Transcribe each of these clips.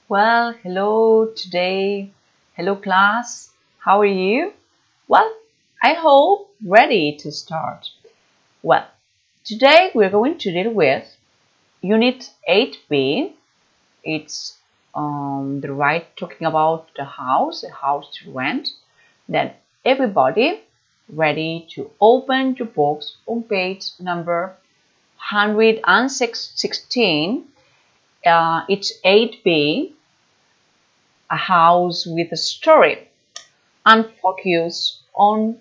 Well, hello today. Hello class. How are you? Well, I hope ready to start. Well, today we're going to deal with Unit 8B. It's the right talking about the house, a house to rent. Then everybody ready to open your books on page number 116. It's 8B. A house with a story, and focus on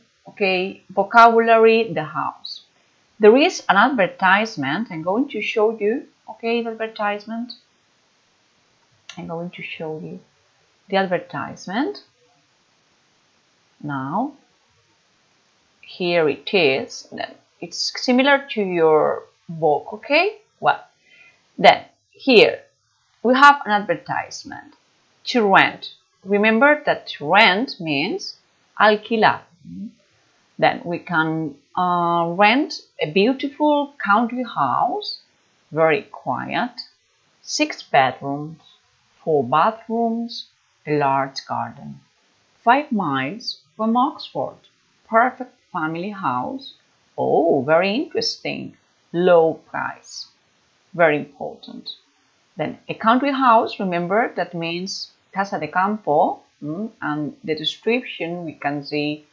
vocabulary, the house. There is an advertisement. I'm going to show you the advertisement. I'm going to show you the advertisement now. Here it is. Then it's similar to your book. Well, then here we have an advertisement. To rent. Remember that rent means alquilar. Then we can rent a beautiful country house, very quiet, 6 bedrooms, 4 bathrooms, a large garden, 5 miles from Oxford, perfect family house. Oh, very interesting, low price, very important. Then a country house, remember that means casa de campo, and the description we can see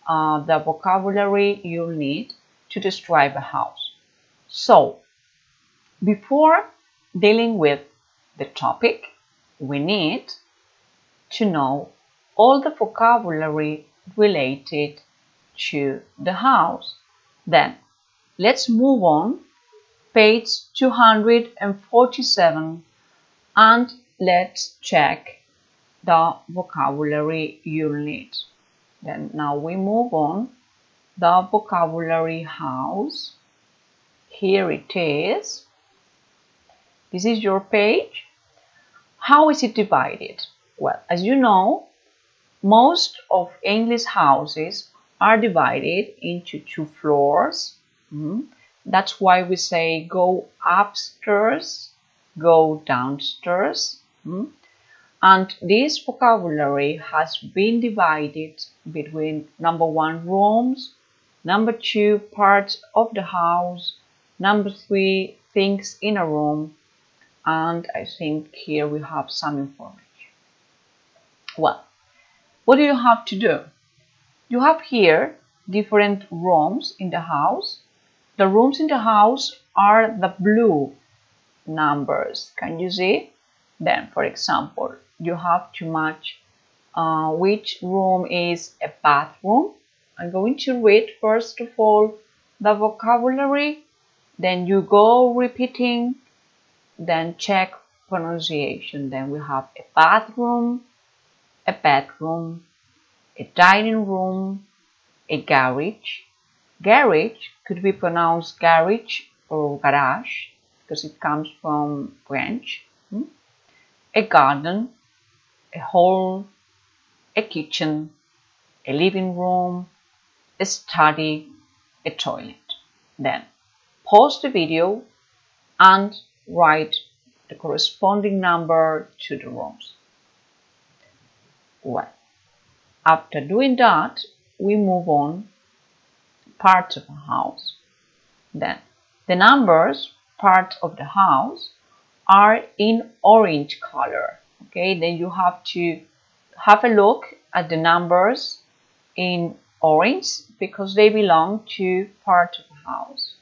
the vocabulary you'll need to describe a house. So, before dealing with the topic, we need to know all the vocabulary related to the house. Then, let's move on, page 247, and let's check the vocabulary you'll need. Then now we move on, the vocabulary house. Here it is. This is your page. How is it divided? Well, as you know, most of English houses are divided into 2 floors. That's why we say go upstairs, go downstairs. And this vocabulary has been divided between number 1, rooms, number 2, parts of the house, number 3, things in a room, and I think here we have some information. Well, what do you have to do? You have here different rooms in the house. The rooms in the house are the blue numbers. Can you see? Then, for example, you have to match which room is a bathroom. I'm going to read first of all the vocabulary, then you go repeating, then check pronunciation. Then we have a bathroom, a bedroom, a dining room, a garage. Garage could be pronounced garage or garage because it comes from French. A garden, a hall, a kitchen, a living room, a study, a toilet. Then pause the video and write the corresponding number to the rooms. Well, after doing that, we move on parts of a house. Then the numbers part of the house are in orange color. Then you have to have a look at the numbers in orange because they belong to part of the house.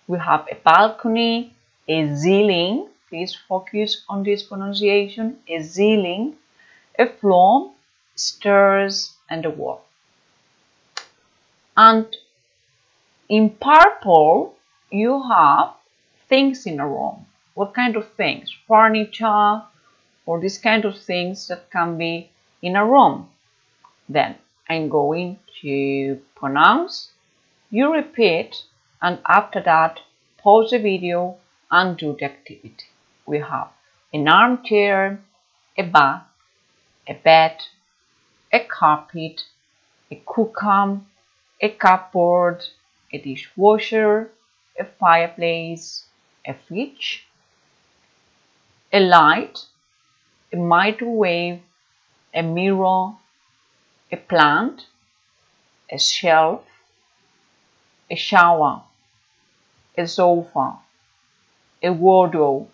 We have a balcony, a ceiling, please focus on this pronunciation, a ceiling, a floor, stairs, and a wall. And in purple, you have things in a room. What kind of things? Furniture or this kind of things that can be in a room. Then I'm going to pronounce, you repeat, and after that pause the video and do the activity. We have an armchair, a bath, a bed, a carpet, a cooker, a cupboard, a dishwasher, a fireplace, a fridge, a light, a microwave, a mirror, a plant, a shelf, a shower, a sofa, a wardrobe,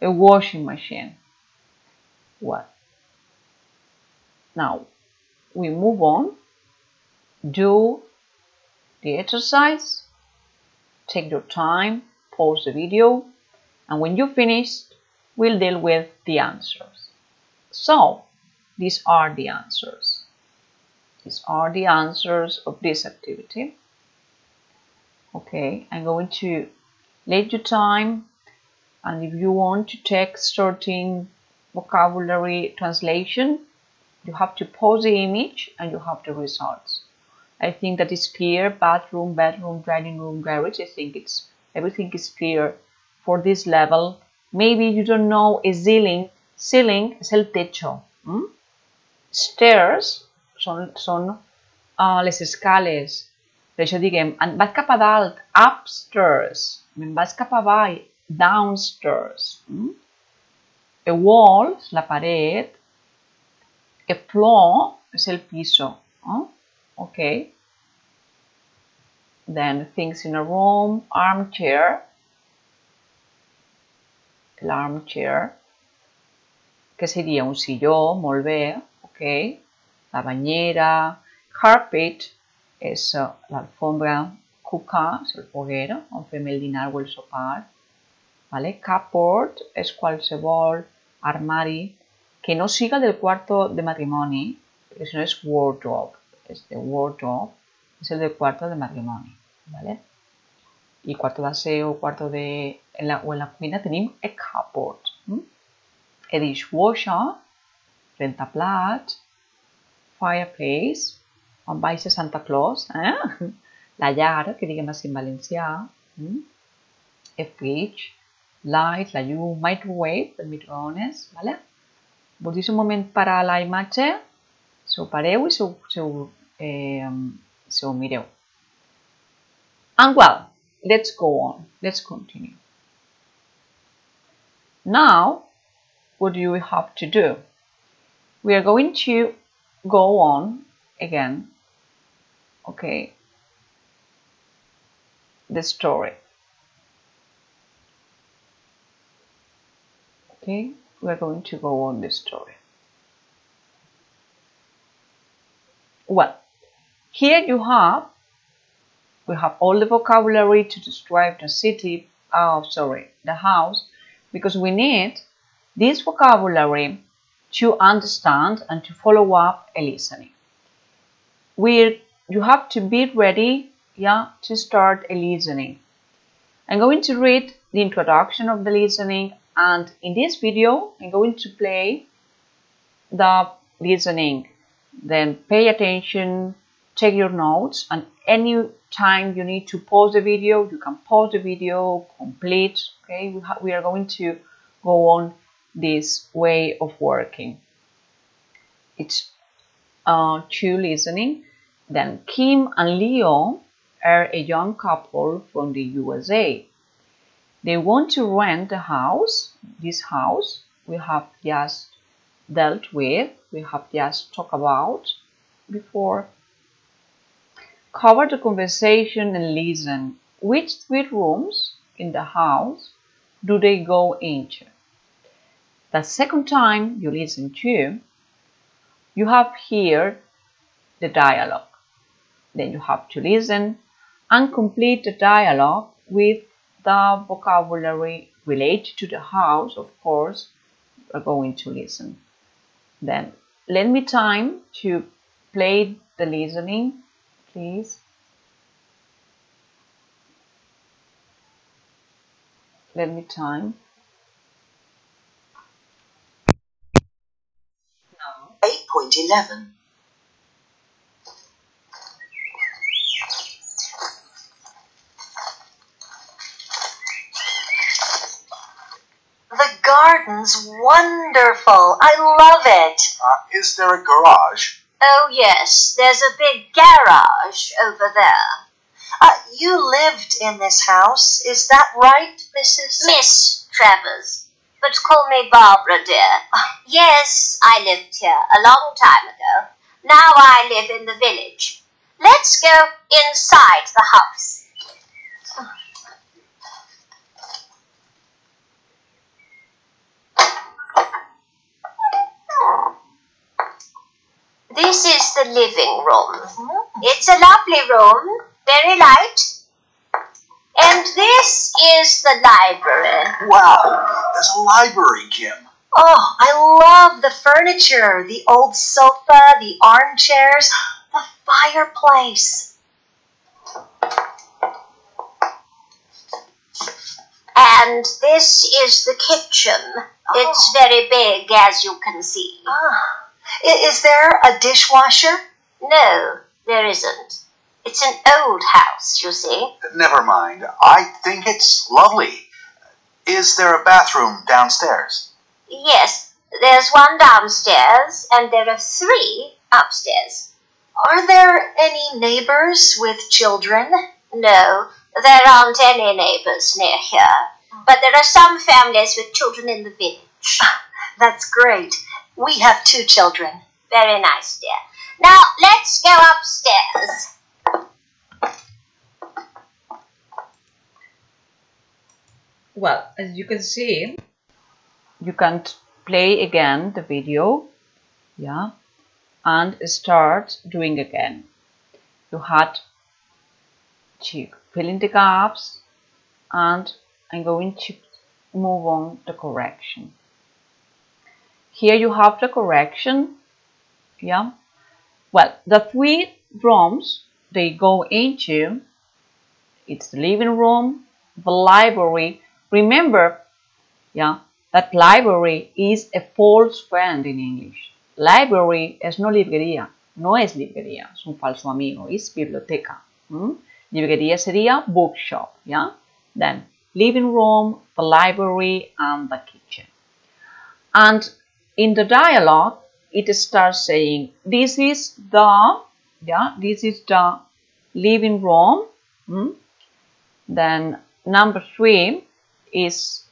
a washing machine. Well, now we move on. Do the exercise, take your time, pause the video, and when you're finished, we'll deal with the answers. So, these are the answers. These are the answers of this activity. Okay, I'm going to let you time, and if you want to take certain vocabulary translation, you have to pause the image and you have the results. I think that is clear. Bathroom, bedroom, dining room, garage. I think everything is clear for this level. Maybe you don't know a ceiling. Ceiling es el techo. Stairs són les escales. Per això diguem, vaig cap a dalt, upstairs. Me'n vaig cap avall, downstairs. A wall és la paret. A floor és el piso. Okay. Then things in a room, armchair. L'armchair, que seria un silló, molt bé, ok. La banyera, carpet és l'alfombra, cooker és el foguer on fem el dinar o el sopar. Vale? Cupboard és qualsevol armari que no siga del cuarto de matrimoni, perquè si no és wardrobe. Wardrobe es el del cuarto de matrimonio, ¿vale? Y cuarto de aseo, cuarto de... en la cuina tenim a cupboard. A dishwasher, rentaplats, fireplace, on baixa Santa Claus, la llar, que diguem així en valencià, a fridge, light, la llum, microwave, el microones, ¿vale? Voldries un moment parar la imatge? Se ho pareu i se ho mireu. And well, let's go on. Let's continue. Now, what do we have to do? We are going to go on again. Okay. The story. Okay. We are going to go on the story. Well, here we have all the vocabulary to describe the city, the house, because we need this vocabulary to understand and to follow up a listening. You have to be ready, to start a listening. I'm going to read the introduction of the listening, and in this video, I'm going to play the listening. Then pay attention, take your notes, and any time you need to pause the video, you can pause the video, complete. Okay, we are going to go on this way of working. It's two listening. Then Kim and Leo are a young couple from the USA. They want to rent a house. This house we have just dealt with, we have just talked about before. Cover the conversation and listen. Which 3 rooms in the house do they go into? The second time you listen to, you have heard the dialogue. Then you have to listen and complete the dialogue with the vocabulary related to the house. Of course, you are going to listen. Then let me time to play the listening, please. Let me time. Now. 8.11. The garden's wonderful. I love it. Is there a garage? Oh, yes. There's a big garage over there. You lived in this house. Is that right, Miss Travers? but call me Barbara, dear. Yes, I lived here a long time ago. Now I live in the village. Let's go inside the house. This is the living room. It's a lovely room, very light. And this is the library. Wow, there's a library, Kim. Oh, I love the furniture, the old sofa, the armchairs, the fireplace. And this is the kitchen. It's very big, as you can see. Is there a dishwasher? No, there isn't. It's an old house, you see. Never mind. I think it's lovely. Is there a bathroom downstairs? Yes, there's one downstairs, and there are 3 upstairs. Are there any neighbors with children? No, there aren't any neighbors near here, but there are some families with children in the village. That's great. We have 2 children. Very nice, dear. Now, let's go upstairs. Well, as you can see, you can play again the video, yeah, and start doing again. You had to fill in the gaps, and I'm going to move on the correction. Here you have the correction, yeah. Well, the 3 rooms they go into, it's the living room, the library. Remember, yeah, that library is a false friend in English. Library es no librería, no es librería, es un falso amigo, es biblioteca. Librería sería bookshop, yeah. Then living room, the library, and the kitchen. And in the dialogue, it starts saying, this is the living room. Then number 3 is,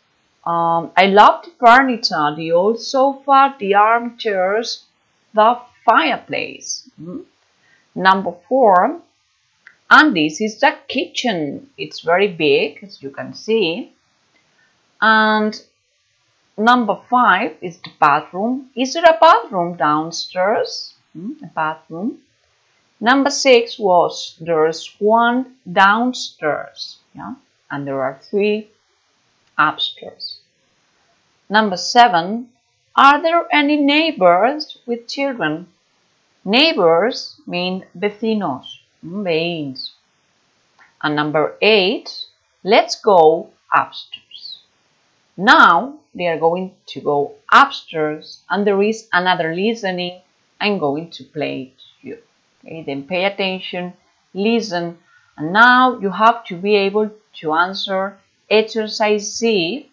I love the furniture, the old sofa, the armchairs, the fireplace. Number 4, and this is the kitchen. It's very big, as you can see. And number 5 is the bathroom. Is there a bathroom downstairs? A bathroom. Number 6 was, there's 1 downstairs, yeah, and there are 3 upstairs. Number 7, are there any neighbors with children? Neighbors mean vecinos, veins. And number 8, let's go upstairs. Now they are going to go upstairs, and there is another listening. I'm going to play it to you. Okay, then pay attention, listen, and now you have to be able to answer exercise C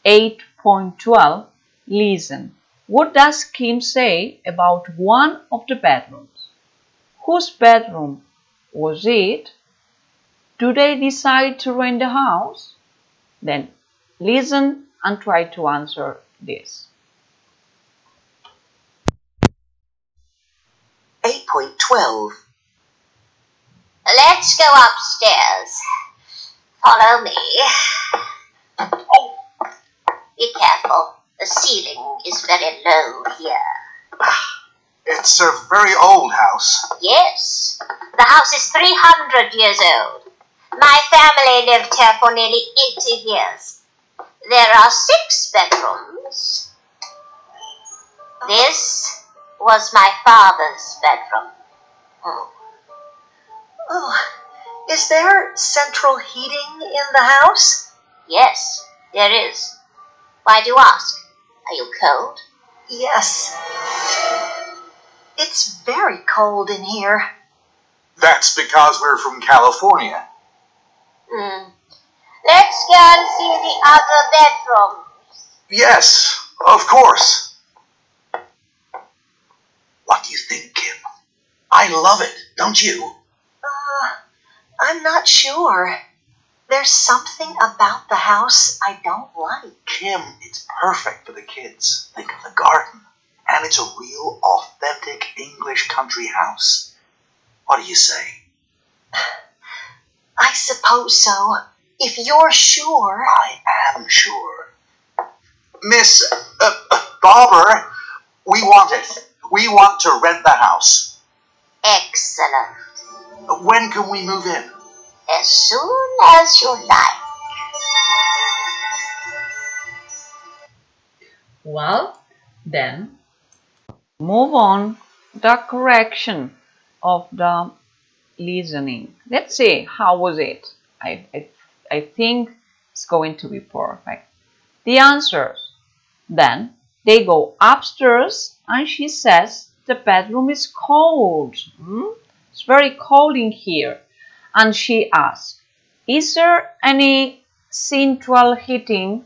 8.12. Listen. What does Kim say about one of the bedrooms? Whose bedroom was it? Do they decide to rent the house? Then listen and try to answer this. 8.12. Let's go upstairs. Follow me. Oh, be careful. The ceiling is very low here. It's a very old house. Yes, the house is 300 years old. My family lived here for nearly 80 years. There are 6 bedrooms. This was my father's bedroom. Oh, is there central heating in the house? Yes, there is. Why do you ask? Are you cold? Yes. It's very cold in here. That's because we're from California. Let's go and see the other bedrooms. Yes, of course. What do you think, Kim? I love it, don't you? I'm not sure. There's something about the house I don't like. Kim, it's perfect for the kids. Think of the garden. And it's a real, authentic English country house. What do you say? I suppose so. If you're sure. I am sure. Miss Barber, we want it. We want to rent the house. Excellent. When can we move in? As soon as you like. Well, then move on the correction of the listening. Let's see, how was it? I think it's going to be perfect. The answers. Then they go upstairs and she says the bedroom is cold. It's very cold in here. And she asks, is there any central heating?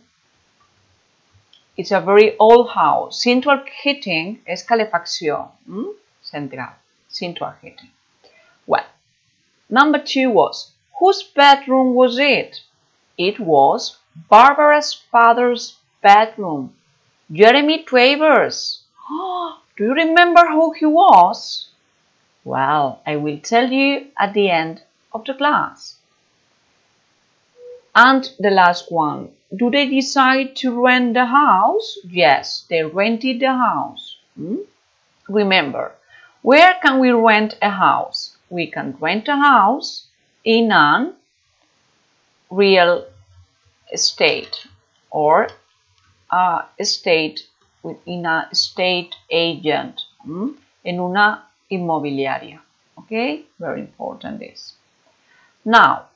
It's a very old house. Central heating es calefacción. Central. Central heating. Well, number 2 was, whose bedroom was it? It was Barbara's father's bedroom. Jeremy Travers. Do you remember who he was? Well, I will tell you at the end of the class. And the last one. Do they decide to rent the house? Yes, they rented the house. Remember, where can we rent a house? We can rent a house in an real estate or in a estate agent, en una inmobiliaria. Okay, very important this. Now,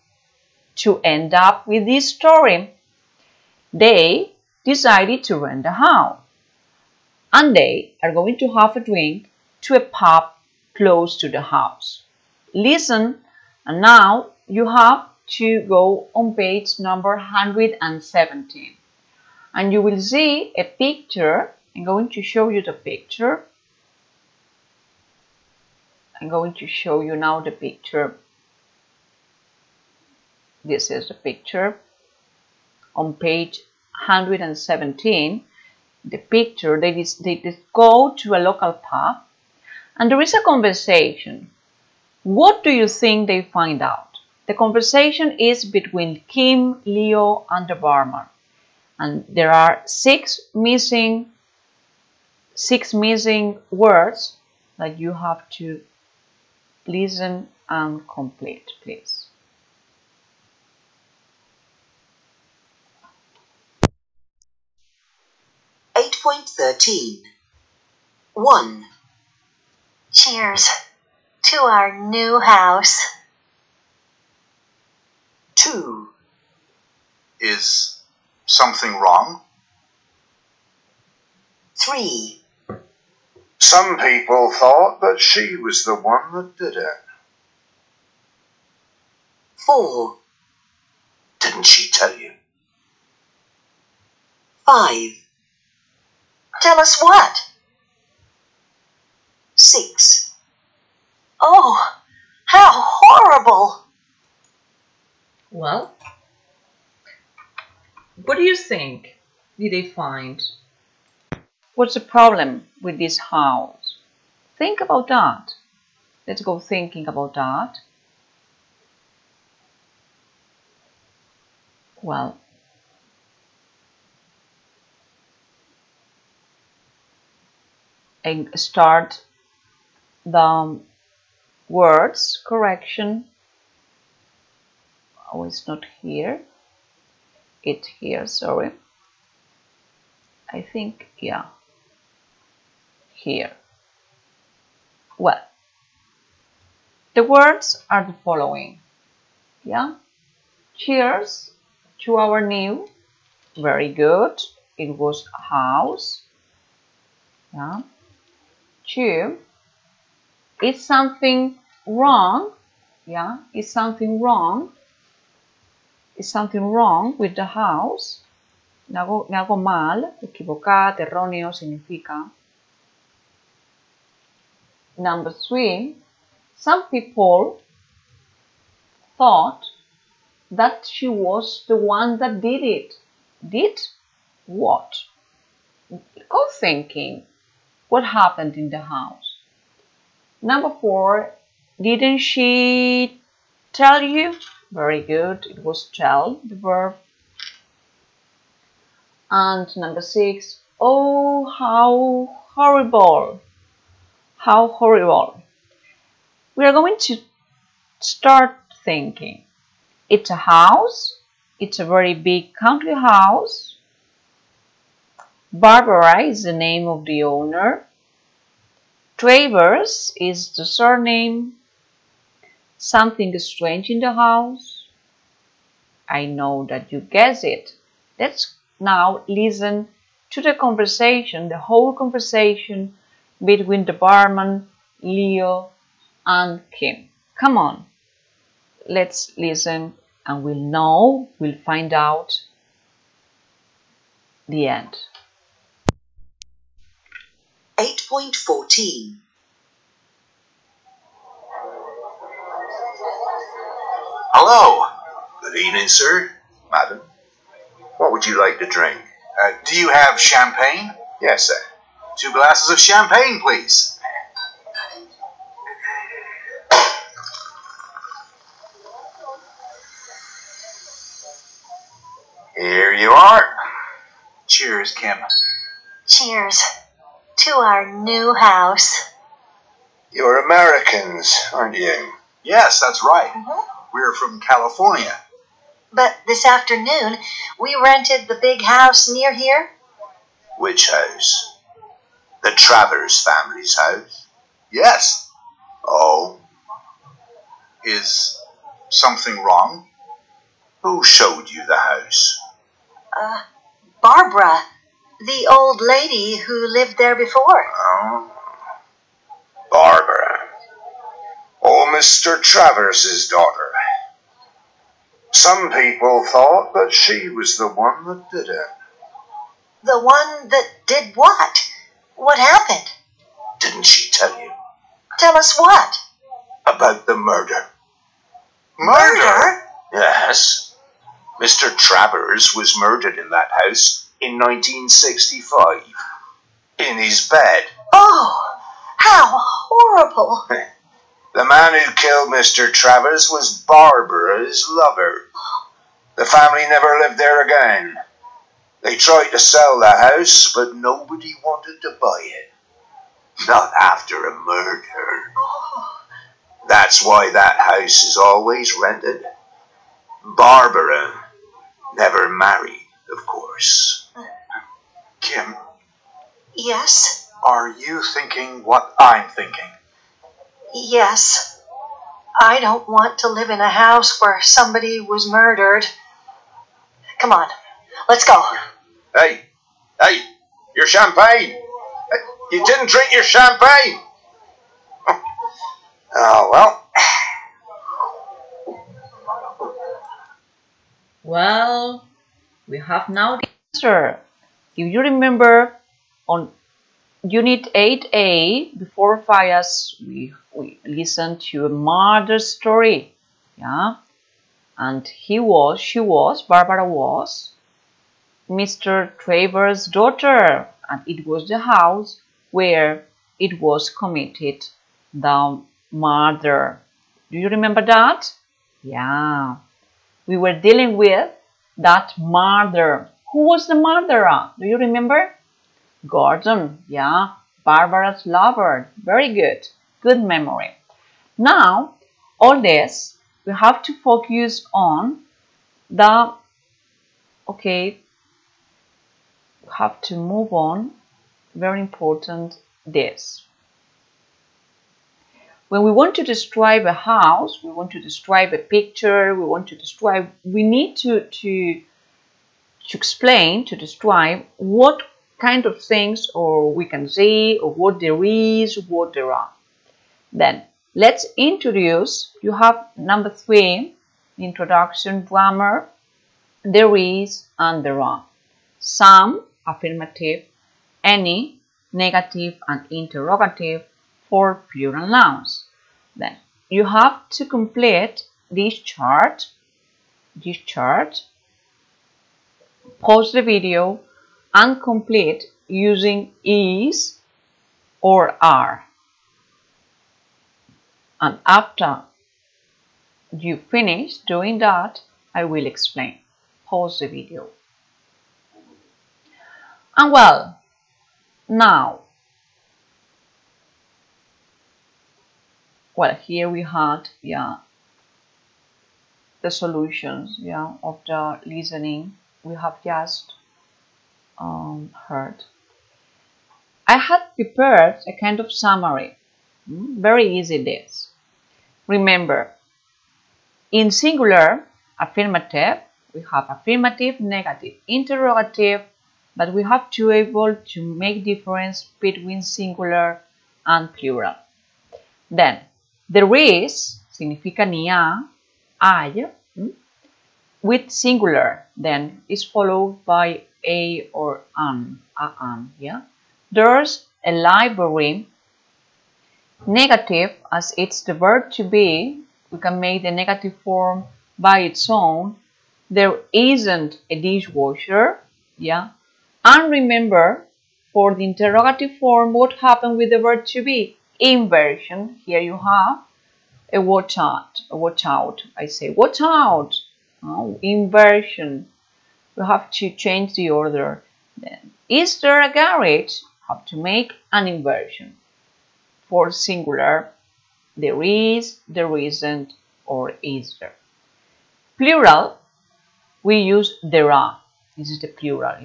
to end up with this story, they decided to rent a house and they are going to have a drink to a pub close to the house. Listen, and now you have to go on page number 117 and you will see a picture. I'm going to show you the picture. I'm going to show you now the picture. This is the picture on page 117. The picture, they go to a local pub and there is a conversation. What do you think they find out? The conversation is between Kim, Leo and the barman. And there are six missing words that you have to listen and complete, please. 8.13. 1. Cheers to our new house. 2. Is something wrong? 3. Some people thought that she was the one that did it. 4. Didn't she tell you? 5. Tell us what? 6. Oh, how horrible! Well, what do you think did they find? What's the problem with this house? Think about that. Let's go thinking about that. Well, and start the words correction. Oh, it's not here. It's here, sorry. I think, yeah. Here. Well, the words are the following. Yeah. Cheers to our new. Very good. It was a house. Yeah. 2. Is something wrong? Yeah. Is something wrong? Is something wrong with the house? Algo mal, equivocado, erróneo significa. Number 3, some people thought that she was the one that did it. Did what? Go thinking. What happened in the house? Number 4, didn't she tell you? Very good. It was tell, the verb. And number 6, oh, how horrible. How horrible. We are going to start thinking. It's a house. It's a very big country house. Barbara is the name of the owner. Travers is the surname. Something is strange in the house. I know that you guess it. Let's now listen to the conversation, the whole conversation between the barman, Leo, and Kim. Come on, let's listen and we'll find out the end. 8.14. Hello. Good evening, sir. Madam. What would you like to drink? Do you have champagne? Yes, sir. 2 glasses of champagne, please. Here you are. Cheers, Kim. Cheers to our new house. You're Americans, aren't you? Yes, that's right. Mhm. We're from California. But this afternoon, we rented the big house near here. Which house? The Travers family's house? Yes. Oh, Is something wrong? who showed you the house? Barbara, the old lady who lived there before. Oh, Barbara. Oh, Mr. Travers's daughter. Some people thought that she was the one that did it. The one that did what? What happened? Didn't she tell you Tell us what? about the murder? Murder? Yes. Mr. Travers was murdered in that house in 1965. In his bed. Oh, how horrible. The man who killed Mr. Travers was Barbara's lover. The family never lived there again. They tried to sell the house, but nobody wanted to buy it. Not after a murder. That's why that house is always rented. Barbara never married, of course. Kim, Yes, are you thinking what I'm thinking? yes. I don't want to live in a house where somebody was murdered. Come on, let's go. Hey, your champagne. You didn't drink your champagne. Oh, well. Well, we have now the answer. If you remember on Unit 8A, before Fias, we listened to a murder story. Yeah? And she was, Barbara was Mr. Travers' daughter. And it was the house where it was committed, the murder. Do you remember that? Yeah. We were dealing with that murder. Who was the murderer? Do you remember? Gordon, yeah, Barbara's lover. Very good. Good memory. Now, all this, we have to focus on the, okay, we have to move on. Very important, this. When we want to describe a house, we want to describe a picture, we need to explain, to describe what kind of things or we can see or what there is, what there are. Then let's introduce, you have number 3, introduction, grammar, there is and there are. Some, affirmative, any, negative and interrogative for plural nouns. Then you have to complete this chart this chart, pause the video and complete using is or are. And after you finish doing that, I will explain. Pause the video. And well, now, here we had, the solutions, of the listening we have just heard. I had prepared a kind of summary. Very easy this. Remember, in singular affirmative, we have affirmative, negative, interrogative, but we have to be able to make difference between singular and plural. Then, there is, significa ni hay, with singular, then is followed by a or an, There's a library. Negative, as it's the verb to be, we can make the negative form by its own. There isn't a dishwasher, And remember, for the interrogative form, what happened with the verb to be? Inversion. Here you have a watch out. I say watch out. Oh, inversion. We have to change the order. Then, is there a garage? Have to make an inversion. For singular, there is, there isn't, or is there. Plural, we use there are. This is the plural,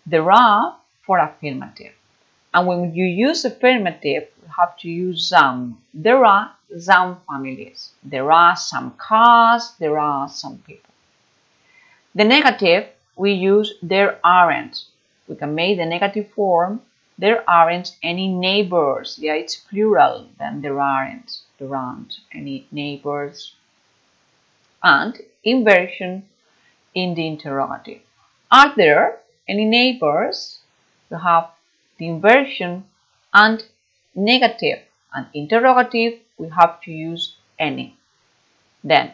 There are for affirmative. And when you use affirmative, you have to use some. There are some families. There are some cars. There are some people. The negative, we use there aren't. We can make the negative form. There aren't any neighbors. It's plural. Then there aren't any neighbors. And inversion in the interrogative. Are there any neighbors? We have the inversion and negative and interrogative. We have to use any. Then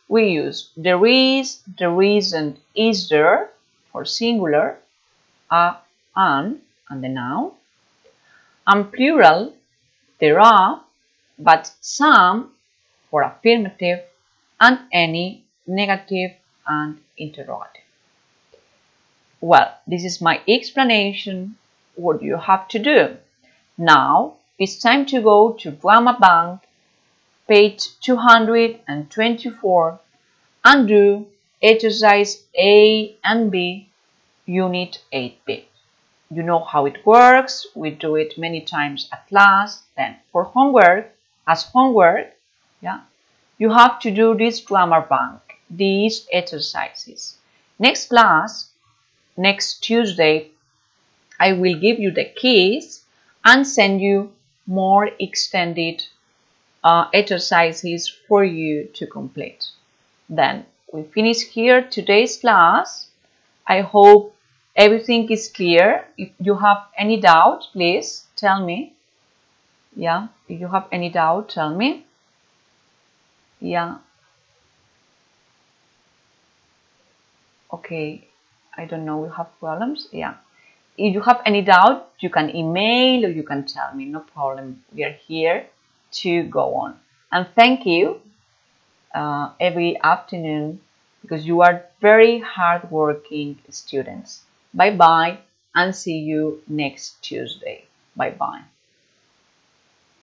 we use there is, there isn't, is there for singular, an, and the noun. And plural, there are, but some for affirmative, and any, negative and interrogative. Well, this is my explanation. What you have to do. Now it's time to go to Grammar Bank, page 224, and do exercise A and B, unit 8B. You know how it works. We do it many times at class. Then for homework, you have to do this Grammar Bank, these exercises. Next class, next Tuesday, I will give you the keys and send you more extended exercises for you to complete. Then we finish here today's class. I hope everything is clear. If you have any doubt, please tell me. If you have any doubt, tell me. Okay, I don't know, we have problems. If you have any doubt, you can email or you can tell me, no problem. We are here to go on. And thank you every afternoon because you are very hardworking students. Bye-bye and see you next Tuesday. Bye-bye.